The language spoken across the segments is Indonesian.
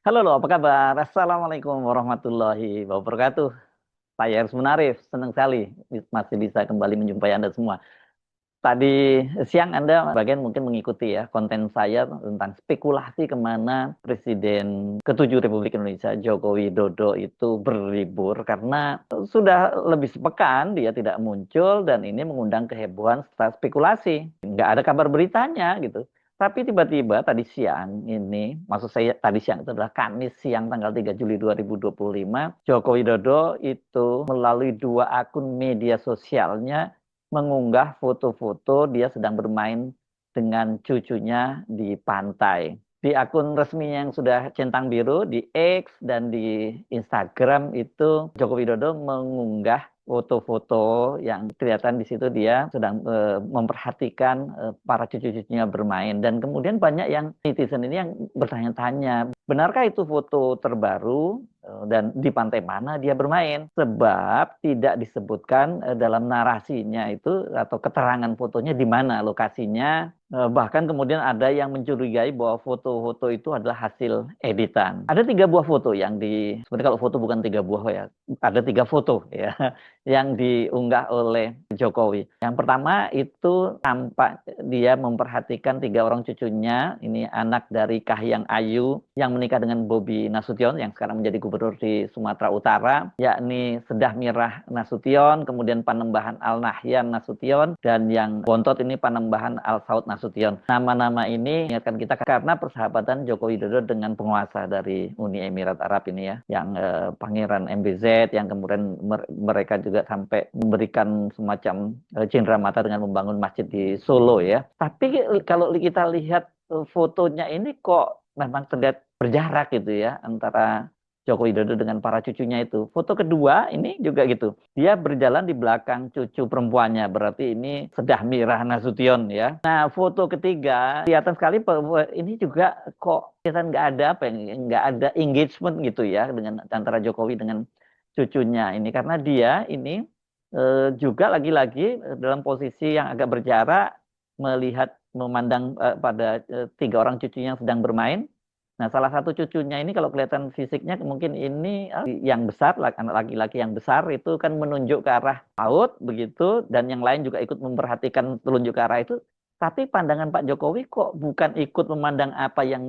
Halo loh, apa kabar? Assalamualaikum warahmatullahi wabarakatuh. Saya Aris Munarif, senang sekali masih bisa kembali menjumpai Anda semua. Tadi siang Anda bagian mungkin mengikuti ya konten saya tentang spekulasi kemana Presiden ke-7 Republik Indonesia Joko Widodo itu berlibur karena sudah lebih sepekan dia tidak muncul dan ini mengundang kehebohan serta spekulasi. Nggak ada kabar beritanya gitu. Tapi tiba-tiba tadi siang ini, maksud saya tadi siang itu adalah Kamis siang tanggal 3 Juli 2025, Joko Widodo itu melalui dua akun media sosialnya mengunggah foto-foto dia sedang bermain dengan cucunya di pantai. Di akun resmi yang sudah centang biru, di X dan di Instagram itu Joko Widodo mengunggah foto-foto yang kelihatan di situ dia sedang memperhatikan para cucu-cucunya bermain. Dan kemudian banyak yang netizen ini yang bertanya-tanya, benarkah itu foto terbaru dan di pantai mana dia bermain? Sebab tidak disebutkan dalam narasinya itu atau keterangan fotonya di mana lokasinya. Bahkan kemudian ada yang mencurigai bahwa foto-foto itu adalah hasil editan. Ada tiga buah foto yang sebenarnya kalau foto bukan tiga buah ya, ada tiga foto ya yang diunggah oleh Jokowi. Yang pertama itu tampak dia memperhatikan tiga orang cucunya, ini anak dari Kahiyang Ayu yang menikah dengan Bobi Nasution yang sekarang menjadi gubernur di Sumatera Utara, yakni Sedah Mirah Nasution, kemudian Panembahan Al Nahyan Nasution, dan yang bontot ini Panembahan Al Saud Nasution. Nama-nama ini mengingatkan kita karena persahabatan Joko Widodo dengan penguasa dari Uni Emirat Arab ini ya, yang Pangeran MBZ, yang kemudian mereka juga sampai memberikan semacam cindera mata dengan membangun masjid di Solo ya. Tapi kalau kita lihat fotonya ini kok memang terlihat berjarak gitu ya antara Joko Widodo dengan para cucunya itu. Foto kedua ini juga gitu. Dia berjalan di belakang cucu perempuannya. Berarti ini Sedah Mirah Nasution ya. Nah foto ketiga kelihatan sekali ini juga kok kelihatan nggak ada apa yang nggak ada engagement gitu ya dengan antara Jokowi dengan cucunya ini karena dia ini juga lagi-lagi dalam posisi yang agak berjarak melihat memandang pada tiga orang cucunya yang sedang bermain. Nah, salah satu cucunya ini kalau kelihatan fisiknya mungkin ini yang besar, anak laki-laki yang besar itu kan menunjuk ke arah laut begitu, dan yang lain juga ikut memperhatikan telunjuk ke arah itu. Tapi pandangan Pak Jokowi kok bukan ikut memandang apa yang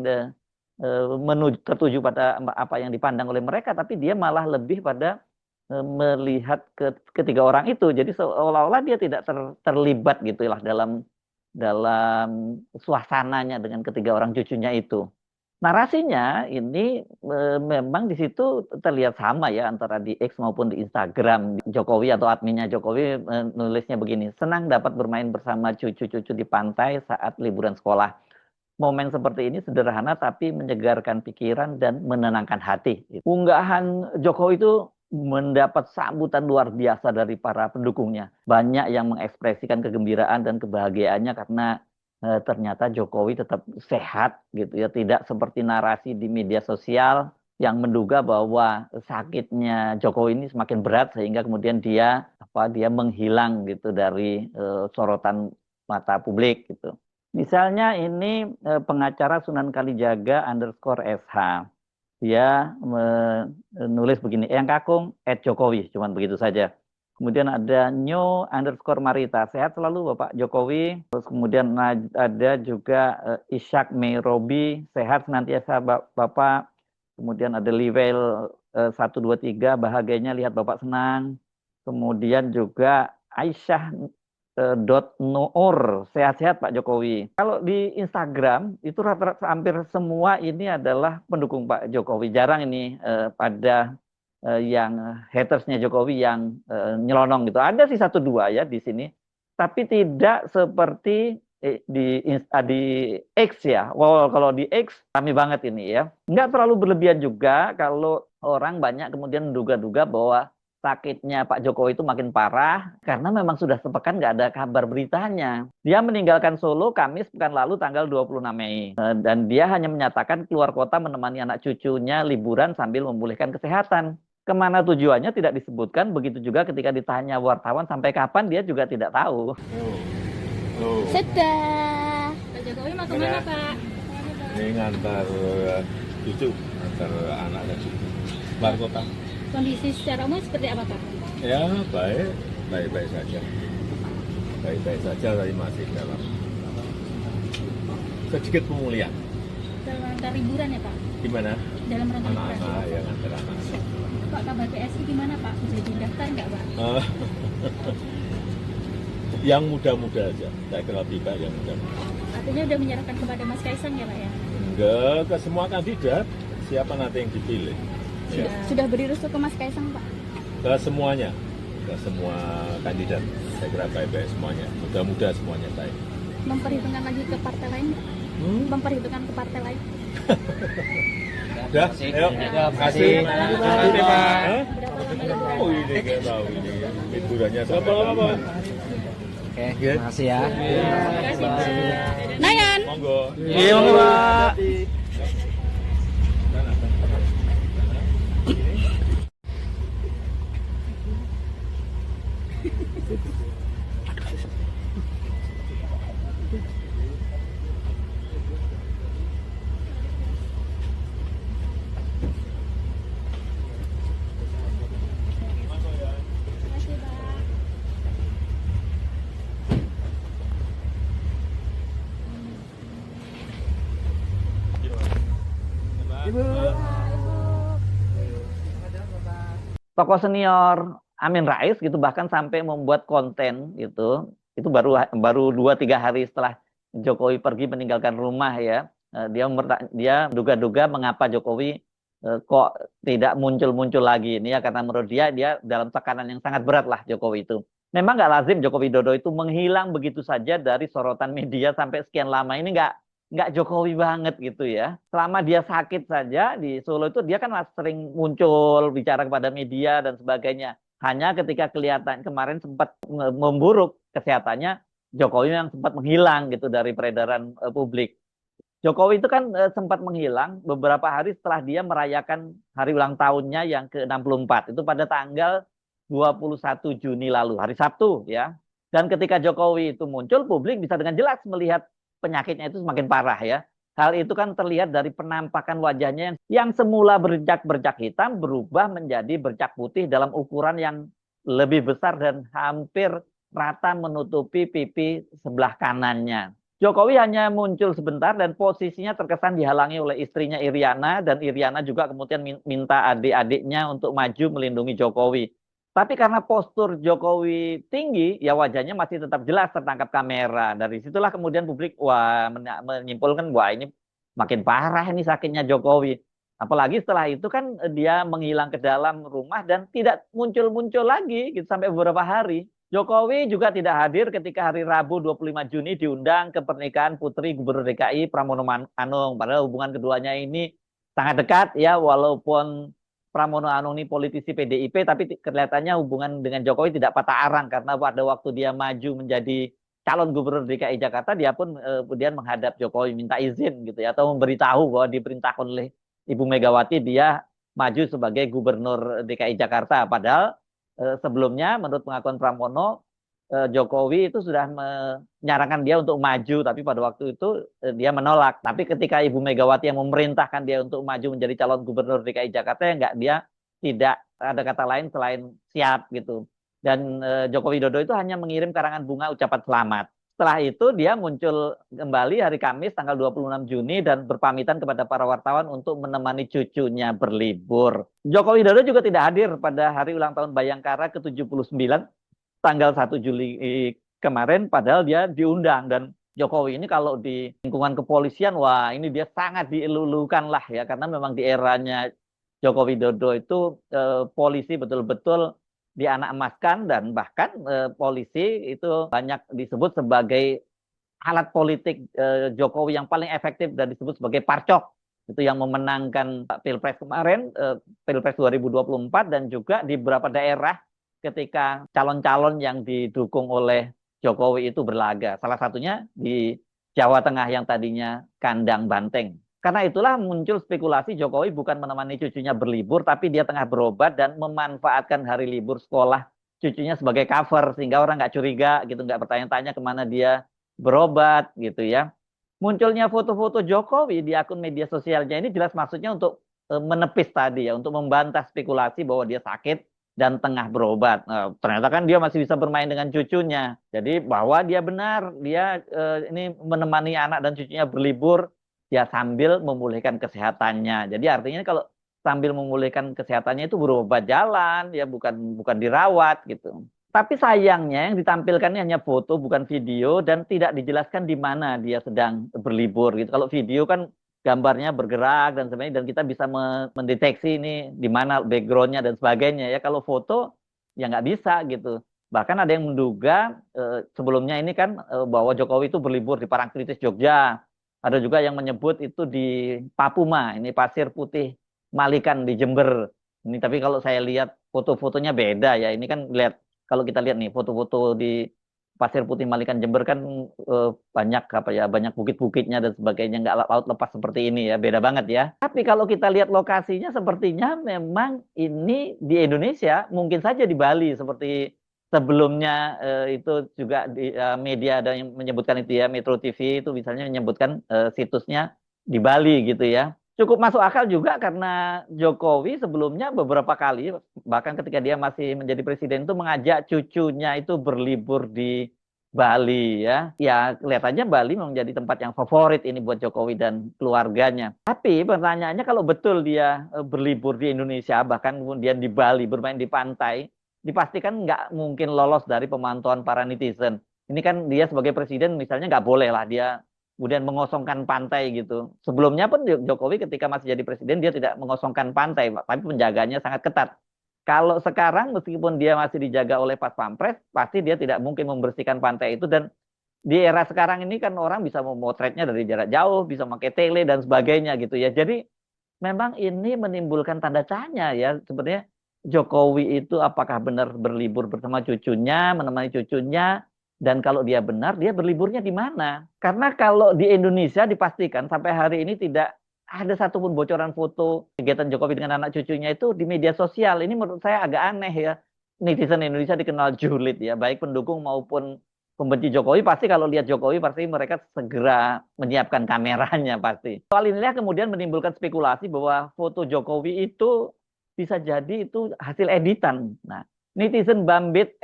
tertuju pada apa yang dipandang oleh mereka, tapi dia malah lebih pada melihat ketiga orang itu. Jadi seolah-olah dia tidak terlibat gitulah dalam dalam suasananya dengan ketiga orang cucunya itu. Narasinya ini memang di situ terlihat sama ya antara di X maupun di Instagram. Jokowi atau adminnya Jokowi nulisnya begini, senang dapat bermain bersama cucu-cucu di pantai saat liburan sekolah. Momen seperti ini sederhana tapi menyegarkan pikiran dan menenangkan hati. Unggahan Jokowi itu mendapat sambutan luar biasa dari para pendukungnya. Banyak yang mengekspresikan kegembiraan dan kebahagiaannya karena ternyata Jokowi tetap sehat gitu ya, tidak seperti narasi di media sosial yang menduga bahwa sakitnya Jokowi ini semakin berat sehingga kemudian dia menghilang gitu dari sorotan mata publik gitu. Misalnya ini pengacara Sunan Kalijaga underscore SH. Dia menulis begini, Eyang Kakung, Jokowi, cuman begitu saja. Kemudian ada Nyo underscore Marita, sehat selalu Bapak Jokowi. Terus kemudian ada juga Ishak Merobi, sehat senantiasa Bapak. Kemudian ada Livel 123, bahagianya lihat Bapak senang. Kemudian juga Aisyah Noor, sehat-sehat Pak Jokowi. Kalau di Instagram itu rata-rata hampir semua ini adalah pendukung Pak Jokowi. Jarang ini pada yang hatersnya Jokowi yang nyelonong gitu. Ada sih satu dua ya di sini, tapi tidak seperti di X ya. Wow, kalau di X kami banget ini ya. Nggak terlalu berlebihan juga kalau orang banyak kemudian menduga-duga bahwa sakitnya Pak Jokowi itu makin parah karena memang sudah sepekan nggak ada kabar beritanya. Dia meninggalkan Solo Kamis pekan lalu tanggal 26 Mei. Dan dia hanya menyatakan keluar kota menemani anak cucunya liburan sambil memulihkan kesehatan. Kemana tujuannya tidak disebutkan, begitu juga ketika ditanya wartawan sampai kapan dia juga tidak tahu. Sudah. Pak Jokowi mau kemana Pak? Ini ngantar cucu, antar anak dan cucu. Luar kota. Kondisi secara umum seperti apa Pak? Ya baik saja. Baik-baik saja, tapi masih dalam sedikit pemulihan. Dalam rangka liburan ya Pak? Gimana? Dalam rangka liburan. Anak-anak yang antar anak. Pak, kabar PSI gimana Pak? Bisa didaftar nggak Pak? Yang muda-muda aja, saya kira lebih baik yang muda-muda. Artinya udah menyerahkan kepada Mas Kaisang ya Pak ya? Enggak, ke semua kandidat, siapa nanti yang dipilih. Ya. Sudah beri restu ke Mas Kaisang Pak? Ke semuanya, ke semua kandidat, saya kira baik-baik semuanya, muda-muda semuanya baik. Memperhitungkan lagi ke partai lain nggak? Memperhitungkan ke partai lain? Udah, ayo, terima kasih. Terima kasih, Pak. Oh, ini nggak tahu ini liburannya berapa lama? Oke, terima kasih ya. Terima kasih Pak. Nayan! Monggo. Iya, monggo, Pak. Tokoh senior Amin Rais gitu bahkan sampai membuat konten gitu. Itu baru 2-3 hari setelah Jokowi pergi meninggalkan rumah ya. Dia duga-duga mengapa Jokowi kok tidak muncul-muncul lagi ini ya, karena menurut dia dalam tekanan yang sangat berat lah Jokowi itu. Memang nggak lazim Joko Widodo itu menghilang begitu saja dari sorotan media sampai sekian lama. Ini nggak Jokowi banget gitu ya. Selama dia sakit saja di Solo itu dia kan sering muncul bicara kepada media dan sebagainya. Hanya ketika kelihatan kemarin sempat memburuk kesehatannya, Jokowi yang sempat menghilang gitu dari peredaran publik. Jokowi itu kan sempat menghilang beberapa hari setelah dia merayakan hari ulang tahunnya yang ke-64. Itu pada tanggal 21 Juni lalu, hari Sabtu ya. Dan ketika Jokowi itu muncul, publik bisa dengan jelas melihat penyakitnya itu semakin parah ya. Hal itu kan terlihat dari penampakan wajahnya yang semula berjak-berjak hitam berubah menjadi bercak putih dalam ukuran yang lebih besar dan hampir rata menutupi pipi sebelah kanannya. Jokowi hanya muncul sebentar dan posisinya terkesan dihalangi oleh istrinya Iriana, dan Iriana juga kemudian minta adik-adiknya untuk maju melindungi Jokowi. Tapi karena postur Jokowi tinggi, ya wajahnya masih tetap jelas tertangkap kamera. Dari situlah kemudian publik menyimpulkan, wah ini makin parah ini sakitnya Jokowi. Apalagi setelah itu kan dia menghilang ke dalam rumah dan tidak muncul-muncul lagi gitu, sampai beberapa hari. Jokowi juga tidak hadir ketika hari Rabu 25 Juni diundang ke pernikahan Putri Gubernur DKI Pramono Anung. Padahal hubungan keduanya ini sangat dekat ya, walaupun Pramono Anung ini politisi PDIP, tapi kelihatannya hubungan dengan Jokowi tidak patah arang karena pada waktu dia maju menjadi calon gubernur DKI Jakarta, dia pun kemudian menghadap Jokowi minta izin gitu ya, atau memberitahu bahwa diperintahkan oleh Ibu Megawati dia maju sebagai gubernur DKI Jakarta. Padahal sebelumnya menurut pengakuan Pramono, Jokowi itu sudah menyarankan dia untuk maju, tapi pada waktu itu dia menolak. Tapi ketika Ibu Megawati yang memerintahkan dia untuk maju menjadi calon gubernur DKI Jakarta, ya dia tidak ada kata lain selain siap gitu. Dan Joko Widodo itu hanya mengirim karangan bunga ucapan selamat. Setelah itu dia muncul kembali hari Kamis tanggal 26 Juni dan berpamitan kepada para wartawan untuk menemani cucunya berlibur. Joko Widodo juga tidak hadir pada hari ulang tahun Bayangkara ke-79 tanggal 1 Juli kemarin, padahal dia diundang. Dan Jokowi ini kalau di lingkungan kepolisian, wah ini dia sangat dielulukan lah ya, karena memang di eranya Joko Widodo itu polisi betul-betul dianak emaskan, dan bahkan polisi itu banyak disebut sebagai alat politik Jokowi yang paling efektif dan disebut sebagai parcok. Itu yang memenangkan Pilpres kemarin, Pilpres 2024, dan juga di beberapa daerah ketika calon-calon yang didukung oleh Jokowi itu berlaga. Salah satunya di Jawa Tengah yang tadinya kandang banteng. Karena itulah muncul spekulasi Jokowi bukan menemani cucunya berlibur, tapi dia tengah berobat dan memanfaatkan hari libur sekolah cucunya sebagai cover, sehingga orang nggak curiga gitu, nggak bertanya-tanya kemana dia berobat gitu ya. Munculnya foto-foto Jokowi di akun media sosialnya ini jelas maksudnya untuk menepis tadi ya, untuk membantah spekulasi bahwa dia sakit dan tengah berobat. Ternyata kan dia masih bisa bermain dengan cucunya. Jadi bahwa dia benar, dia ini menemani anak dan cucunya berlibur ya sambil memulihkan kesehatannya. Jadi artinya kalau sambil memulihkan kesehatannya itu berobat jalan ya, bukan bukan dirawat gitu. Tapi sayangnya yang ditampilkan ini hanya foto bukan video dan tidak dijelaskan di mana dia sedang berlibur gitu. Kalau video kan gambarnya bergerak dan sebagainya dan kita bisa mendeteksi ini di mana backgroundnya dan sebagainya ya. Kalau foto ya nggak bisa gitu. Bahkan ada yang menduga sebelumnya ini kan bahwa Jokowi itu berlibur di Parangtritis Jogja. Ada juga yang menyebut itu di Papuma, ini Pasir Putih Malikan di Jember. Ini tapi kalau saya lihat foto-fotonya beda ya. Ini kan lihat kalau kita lihat nih foto-foto di Pasir Putih Malikan Jember kan banyak apa ya, banyak bukit-bukitnya dan sebagainya, nggak laut lepas seperti ini ya, beda banget ya. Tapi kalau kita lihat lokasinya sepertinya memang ini di Indonesia, mungkin saja di Bali seperti sebelumnya itu juga di media ada yang menyebutkan itu ya, Metro TV itu misalnya menyebutkan situsnya di Bali gitu ya. Cukup masuk akal juga karena Jokowi sebelumnya beberapa kali, bahkan ketika dia masih menjadi presiden itu mengajak cucunya itu berlibur di Bali ya. Ya kelihatannya Bali menjadi tempat yang favorit ini buat Jokowi dan keluarganya. Tapi pertanyaannya kalau betul dia berlibur di Indonesia, bahkan kemudian di Bali bermain di pantai, dipastikan nggak mungkin lolos dari pemantauan para netizen. Ini kan dia sebagai presiden misalnya nggak boleh lah dia kemudian mengosongkan pantai gitu. Sebelumnya pun Jokowi ketika masih jadi presiden dia tidak mengosongkan pantai, tapi penjagaannya sangat ketat. Kalau sekarang meskipun dia masih dijaga oleh Pas Pampres, pasti dia tidak mungkin membersihkan pantai itu dan di era sekarang ini kan orang bisa memotretnya dari jarak jauh, bisa pakai tele dan sebagainya gitu ya. Jadi memang ini menimbulkan tanda tanya ya sebenarnya Jokowi itu apakah benar berlibur bersama cucunya, menemani cucunya, dan kalau dia benar, dia berliburnya di mana? Karena kalau di Indonesia dipastikan sampai hari ini tidak ada satupun bocoran foto kegiatan Jokowi dengan anak cucunya itu di media sosial. Ini menurut saya agak aneh ya. Netizen Indonesia dikenal julid ya, baik pendukung maupun pembenci Jokowi pasti kalau lihat Jokowi pasti mereka segera menyiapkan kameranya pasti. Soal inilah kemudian menimbulkan spekulasi bahwa foto Jokowi itu bisa jadi itu hasil editan. Nah, netizen Bambit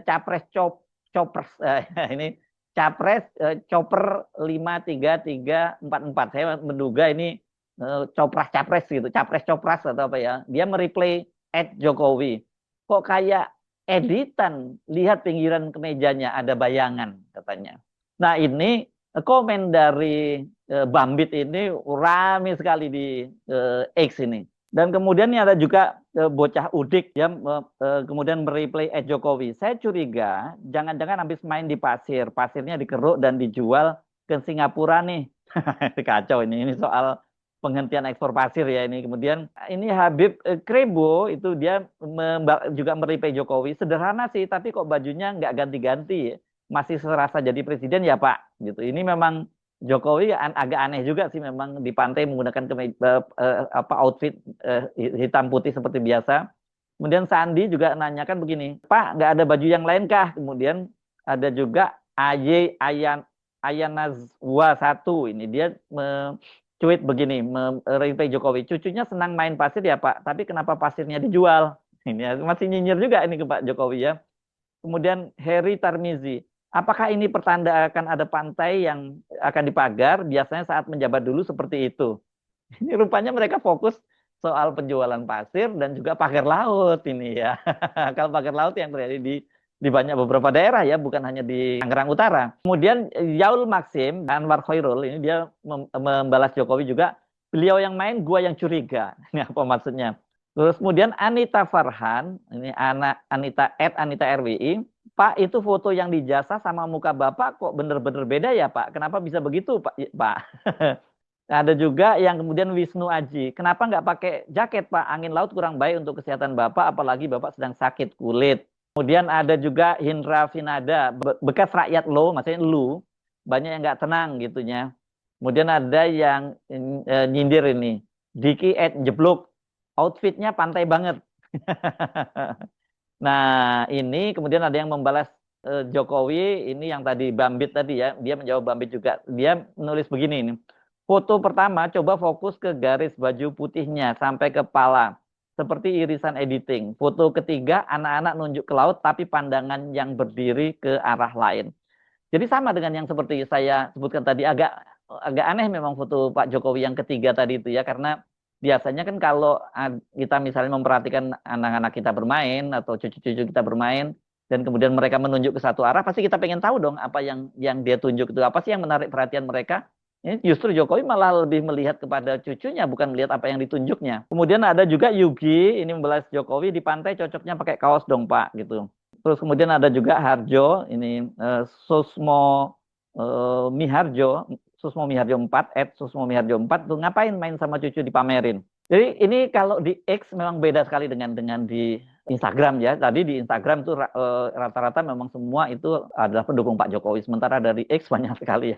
Capres Copers ini Capres Chopper 53344. Saya menduga ini Copras Capres gitu, Capres Copras atau apa ya. Dia mereplay @Jokowi. Kok kayak editan, lihat pinggiran kemejanya ada bayangan katanya. Nah, ini komen dari Bambit ini ramai sekali di X ini. Dan kemudian ini ada juga bocah udik yang kemudian mereplay Jokowi. Saya curiga jangan-jangan habis main di pasir, pasirnya dikeruk dan dijual ke Singapura nih. Kacau ini soal penghentian ekspor pasir ya ini. Kemudian ini Habib Krebo itu dia juga mereplay Jokowi. Sederhana sih, tapi kok bajunya nggak ganti-ganti, masih serasa jadi presiden ya Pak. Gitu. Ini memang Jokowi agak aneh juga sih memang di pantai menggunakan outfit hitam putih seperti biasa. Kemudian Sandi juga nanyakan begini, Pak nggak ada baju yang lain kah? Kemudian ada juga Ayanazwa 1 ini dia tweet begini, mereplay Jokowi, cucunya senang main pasir ya Pak, tapi kenapa pasirnya dijual? Ini masih nyinyir juga ini ke Pak Jokowi ya. Kemudian Heri Tarmizi, apakah ini pertanda akan ada pantai yang akan dipagar? Biasanya saat menjabat dulu seperti itu. Ini rupanya mereka fokus soal penjualan pasir dan juga pagar laut ini ya. Kalau pagar laut yang terjadi di banyak beberapa daerah ya, bukan hanya di Tangerang Utara. Kemudian Yaul Maxim, Anwar Khairul, ini dia membalas Jokowi juga, beliau yang main, gua yang curiga. Ini apa maksudnya? Terus kemudian Anita Farhan, ini Anita RWI, Pak, itu foto yang di jasa sama muka Bapak kok bener-bener beda ya Pak? Kenapa bisa begitu Pak? Ada juga yang kemudian Wisnu Aji. Kenapa nggak pakai jaket Pak? Angin laut kurang baik untuk kesehatan Bapak, apalagi Bapak sedang sakit kulit. Kemudian ada juga Hindra Finada, bekas rakyat lo, maksudnya lu, banyak yang nggak tenang gitunya. Kemudian ada yang nyindir ini, Diki Jeblok, outfitnya pantai banget. Nah, ini kemudian ada yang membalas Jokowi, ini yang tadi Bambit tadi ya, dia menjawab Bambit juga. Dia menulis begini ini, Foto pertama, coba fokus ke garis baju putihnya sampai kepala. Seperti irisan editing. Foto ketiga, anak-anak nunjuk ke laut, tapi pandangan yang berdiri ke arah lain. Jadi sama dengan yang seperti saya sebutkan tadi, agak agak aneh memang foto Pak Jokowi yang ketiga tadi itu ya, karena biasanya kan kalau kita misalnya memperhatikan anak-anak kita bermain atau cucu-cucu kita bermain, dan kemudian mereka menunjuk ke satu arah, pasti kita pengen tahu dong apa yang dia tunjuk itu, apa sih yang menarik perhatian mereka. Ini justru Jokowi malah lebih melihat kepada cucunya, bukan melihat apa yang ditunjuknya. Kemudian ada juga Yugi, ini membalas Jokowi di pantai, cocoknya pakai kaos dong Pak, gitu. Terus kemudian ada juga Harjo, ini Susmo Miharjo, Susmo Miharjo 4, Susmo Miharjo 4, tuh ngapain main sama cucu dipamerin. Jadi ini kalau di X memang beda sekali dengan di Instagram ya. Tadi di Instagram tuh rata-rata memang semua itu adalah pendukung Pak Jokowi. Sementara dari X banyak sekali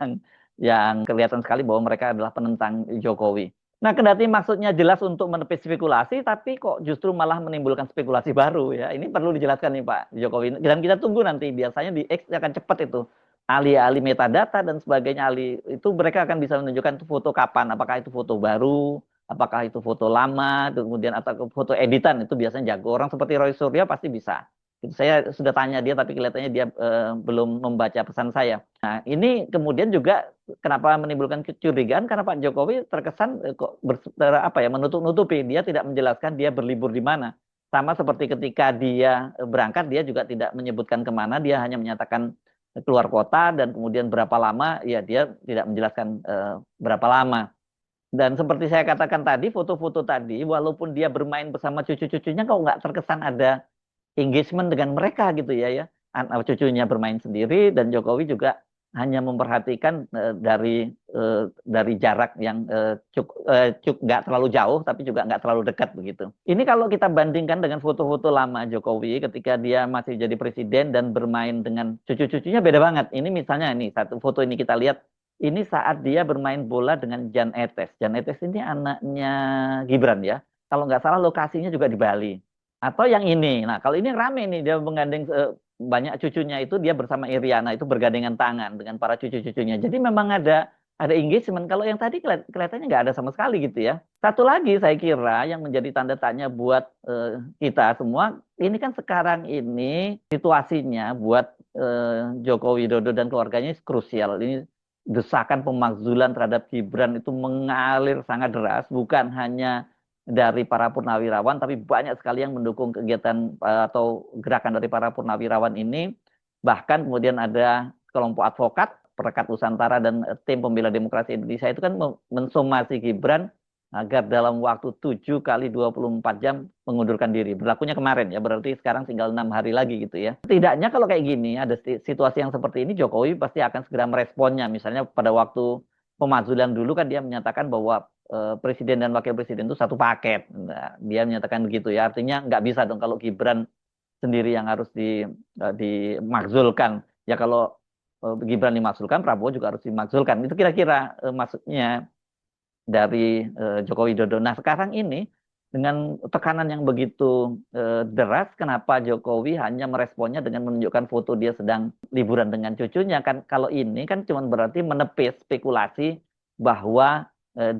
yang kelihatan sekali bahwa mereka adalah penentang Jokowi. Nah, kendati maksudnya jelas untuk menepis spekulasi, tapi kok justru malah menimbulkan spekulasi baru ya. Ini perlu dijelaskan nih Pak Jokowi. Dan kita tunggu nanti, biasanya di X akan cepat itu. Ahli-ahli metadata dan sebagainya, ahli itu mereka akan bisa menunjukkan itu foto kapan. Apakah itu foto baru, apakah itu foto lama, kemudian atau foto editan, itu biasanya jago. Orang seperti Roy Suryo pasti bisa. Saya sudah tanya dia, tapi kelihatannya dia belum membaca pesan saya. Nah, ini kemudian juga kenapa menimbulkan kecurigaan, karena Pak Jokowi terkesan kok menutup-nutupi. Dia tidak menjelaskan dia berlibur di mana. Sama seperti ketika dia berangkat, dia juga tidak menyebutkan kemana, dia hanya menyatakan keluar kota dan kemudian berapa lama, ya dia tidak menjelaskan berapa lama. Dan seperti saya katakan tadi, foto-foto tadi, walaupun dia bermain bersama cucu-cucunya, kok nggak terkesan ada engagement dengan mereka gitu ya. Cucunya bermain sendiri dan Jokowi juga hanya memperhatikan dari jarak yang nggak terlalu jauh tapi juga nggak terlalu dekat begitu. Ini kalau kita bandingkan dengan foto-foto lama Jokowi ketika dia masih jadi presiden dan bermain dengan cucu-cucunya, beda banget. Ini misalnya ini satu foto ini kita lihat, ini saat dia bermain bola dengan Jan Etes. Jan Etes ini anaknya Gibran ya. Kalau nggak salah lokasinya juga di Bali. Atau yang ini, nah kalau ini rame nih, dia menggandeng banyak cucunya, itu dia bersama Iriana, itu bergandengan tangan dengan para cucu-cucunya. Jadi memang ada engagement. Kalau yang tadi kelihatannya nggak ada sama sekali gitu ya. Satu lagi saya kira yang menjadi tanda tanya buat kita semua, ini kan sekarang ini situasinya buat Joko Widodo dan keluarganya krusial. Ini desakan pemakzulan terhadap Gibran itu mengalir sangat deras, bukan hanya dari para purnawirawan, tapi banyak sekali yang mendukung kegiatan atau gerakan dari para purnawirawan ini. Bahkan kemudian ada kelompok advokat, Perekat Nusantara dan tim pembela demokrasi Indonesia itu kan mensomasi Gibran agar dalam waktu 7 kali 24 jam mengundurkan diri. Berlakunya kemarin ya, berarti sekarang tinggal 6 hari lagi gitu ya. Setidaknya kalau kayak gini, ada situasi yang seperti ini, Jokowi pasti akan segera meresponnya. Misalnya pada waktu pemakzulan dulu kan dia menyatakan bahwa presiden dan wakil presiden itu satu paket. Nah, dia menyatakan begitu ya. Artinya nggak bisa dong kalau Gibran sendiri yang harus dimakzulkan. Ya kalau Gibran dimakzulkan, Prabowo juga harus dimakzulkan. Itu kira-kira maksudnya dari Joko Widodo. Nah sekarang ini dengan tekanan yang begitu deras, kenapa Jokowi hanya meresponnya dengan menunjukkan foto dia sedang liburan dengan cucunya? Kan kalau ini kan cuma berarti menepis spekulasi bahwa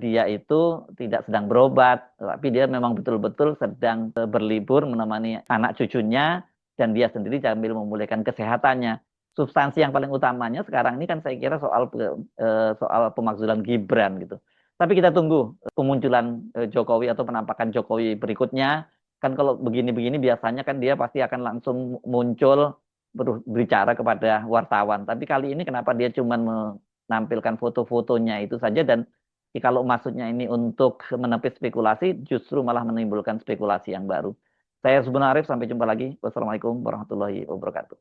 dia itu tidak sedang berobat, tapi dia memang betul-betul sedang berlibur menemani anak cucunya, dan dia sendiri sambil memulihkan kesehatannya. Substansi yang paling utamanya sekarang ini kan saya kira soal pemakzulan Gibran gitu. Tapi kita tunggu kemunculan Jokowi atau penampakan Jokowi berikutnya. Kan kalau begini-begini biasanya kan dia pasti akan langsung muncul berbicara kepada wartawan. Tapi kali ini kenapa dia cuma menampilkan foto-fotonya itu saja, dan kalau maksudnya ini untuk menepis spekulasi, justru malah menimbulkan spekulasi yang baru. Saya Arif, sampai jumpa lagi. Wassalamualaikum warahmatullahi wabarakatuh.